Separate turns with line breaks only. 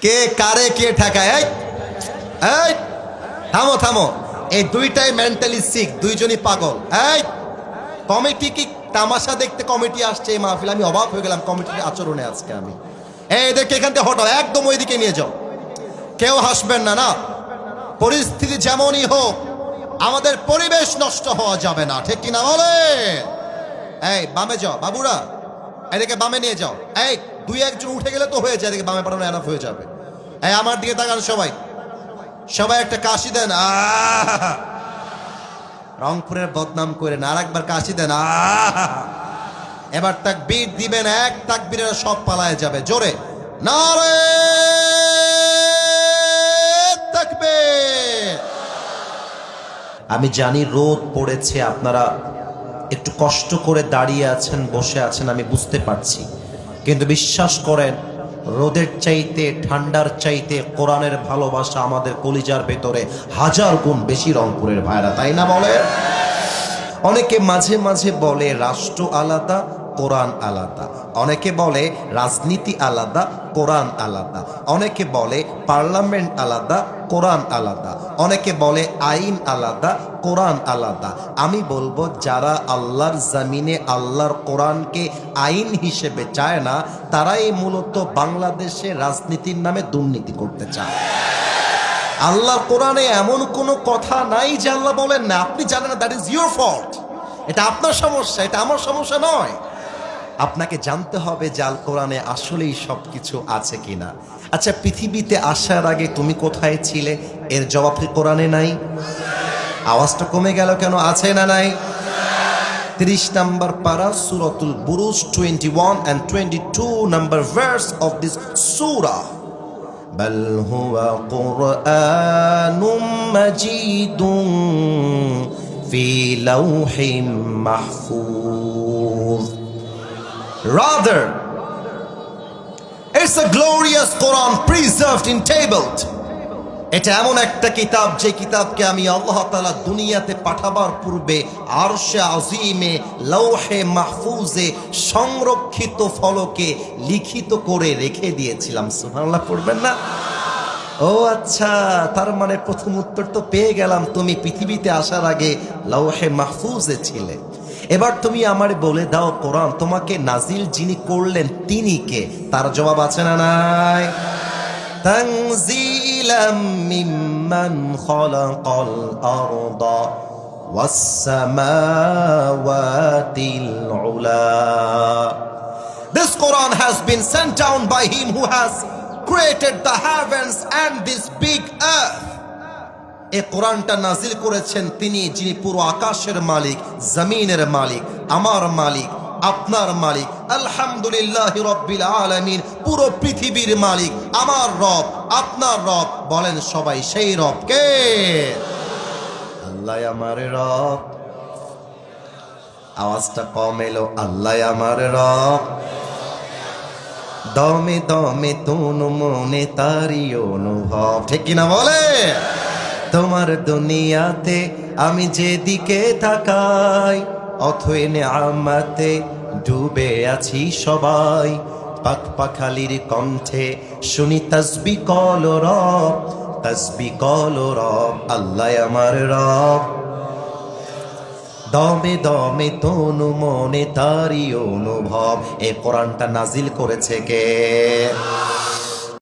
কে কারে কে ঠেকায়? এই এই থামো থামো, এই দুইটাই মেন্টালি সিক, দুইজনই পাগল। এই কমিটি কি তামাশা দেখতে কমিটি আসছে এই মাহফিল? আমি অবাক হয়ে গেলাম কমিটির আচরণে আজকে। আমি এই দেখে এখান থেকে হটাও, একদম ওইদিকে নিয়ে যাও, কেউ হাসবেন না। না, পরিস্থিতি যেমনই হোক আমাদের পরিবেশ নষ্ট হওয়া যাবে না, ঠিক কিনা বলে? এই বামে যাও বাবুরা, এদিকে বামে নিয়ে যাও। এই দুই একজন উঠে গেলে তো হয়ে যায়, এদিকে বামে পাঠানো এনাফ হয়ে যাবে। এই আমার দিকে তাকান সবাই, সবাই একটা কাশি দেন। রংপুরের বদনাম করে না, আর একবার কাশি দেন। এবার তাকবীর দিবেন, এক তাকবীরে সব পালায় যাবে। জোরে নারে তাকবীর। আমি জানি রোদ পড়েছে, আপনারা একটু কষ্ট করে দাঁড়িয়ে আছেন, বসে আছেন, আমি বুঝতে পারছি, কিন্তু বিশ্বাস করেন রোদের চাইতে, ঠান্ডার চাইতে কোরআনের ভালোবাসা আমাদের কলিজার ভেতরে হাজার গুণ বেশি রংপুরের ভাইরা, তাই না বলে? অনেকে মাঝে মাঝে বলে রাষ্ট্র আলাদা, কোরআন আলাদা। অনেকে বলে রাজনীতি আলাদা, কোরআন আলাদা। অনেকে বলে পার্লামেন্ট আলাদা, কোরআন আলাদা। অনেকে বলে আইন আলাদা, কোরআন আলাদা। আমি বলবো যারা আল্লাহর জমিনে আল্লাহর কোরআনকে আইন হিসেবে চায় না, তারাই মূলত বাংলাদেশে রাজনীতির নামে দুর্নীতি করতে চায়। আল্লাহ কোরআনে এমন কোনো কথা নাই যে আল্লাহ বলেন না। আপনি জানেন না, দ্যাট ইজ ইউর ফল্ট। এটা আপনার সমস্যা, এটা আমার সমস্যা নয়। আপনাকে জানতে হবে যে আল কোরআনে আসলেই সব কিছু আছে কিনা। আচ্ছা, পৃথিবীতে আসার আগে তুমি কোথায় ছিলে? এর জবাব কি কোরআনে নাই? আওয়াজটা কমে গেল কেন? আছে না নাই? 30 নম্বর পারা সূরাতুল Buruj 21 and 22 number verse of this surah. بل هو قرآن مجيد في لوح محفوظ. Rather, it's a glorious Quran preserved in tabled. এটা এমন একটা কিতাব যে কিতাবকে আমি আল্লাহ তাআলা দুনিয়াতে পাঠাবার পূর্বে আরশে আজিমে লৌহে মাহফুজে সংরক্ষিত ফলকে লিখিত করে রেখে দিয়েছিলাম। সুবহানাল্লাহ পড়বেন না? ও আচ্ছা, তার মানে প্রথম উত্তর তো পেয়ে গেলাম, তুমি পৃথিবীতে আসার আগে লৌহে মাহফুজে ছিলে। এবার তুমি আমারে বলে দাও, কোরআন তোমাকে নাজিল যিনি করলেন তিনি কে? তার জবাব আছে না নাই? তানজিলাম মিম্মান খালাকাল আরদা ওয়াস সামাওয়াতিল উলা। This Quran has been sent down by him who has created the heavens and this big earth. এই কোরআনটা নাজিল করেছেন তিনি, যিনি পুরো আকাশের মালিক, জমিনের মালিক, আমার মালিক, আপনার মালিক। আলহামদুলিল্লাহি রাব্বিল আলামিন, পুরো পৃথিবীর মালিক আমার রব, আপনার রব। বলেন সবাই, সেই রব কে? আল্লাহ আমার রব। আওয়াজটা কম এলো। আল্লাহ আমার রব। দমে দমে তনু মনে তারি অনুভব, ঠিক কিনা বলে? তোমার দুনিয়াতে আমি যেদিকে তাকাই, অথই নেয়ামতে ডুবে আছি সবাই। পাক পাখালির কণ্ঠে শুনি তাসবিহ কল রব, তাসবিহ কল রব। আল্লাহ আমার রব। দমে দমে তনু মনে তারি অনুভব। এই কোরআনটা নাজিল করেছে কে?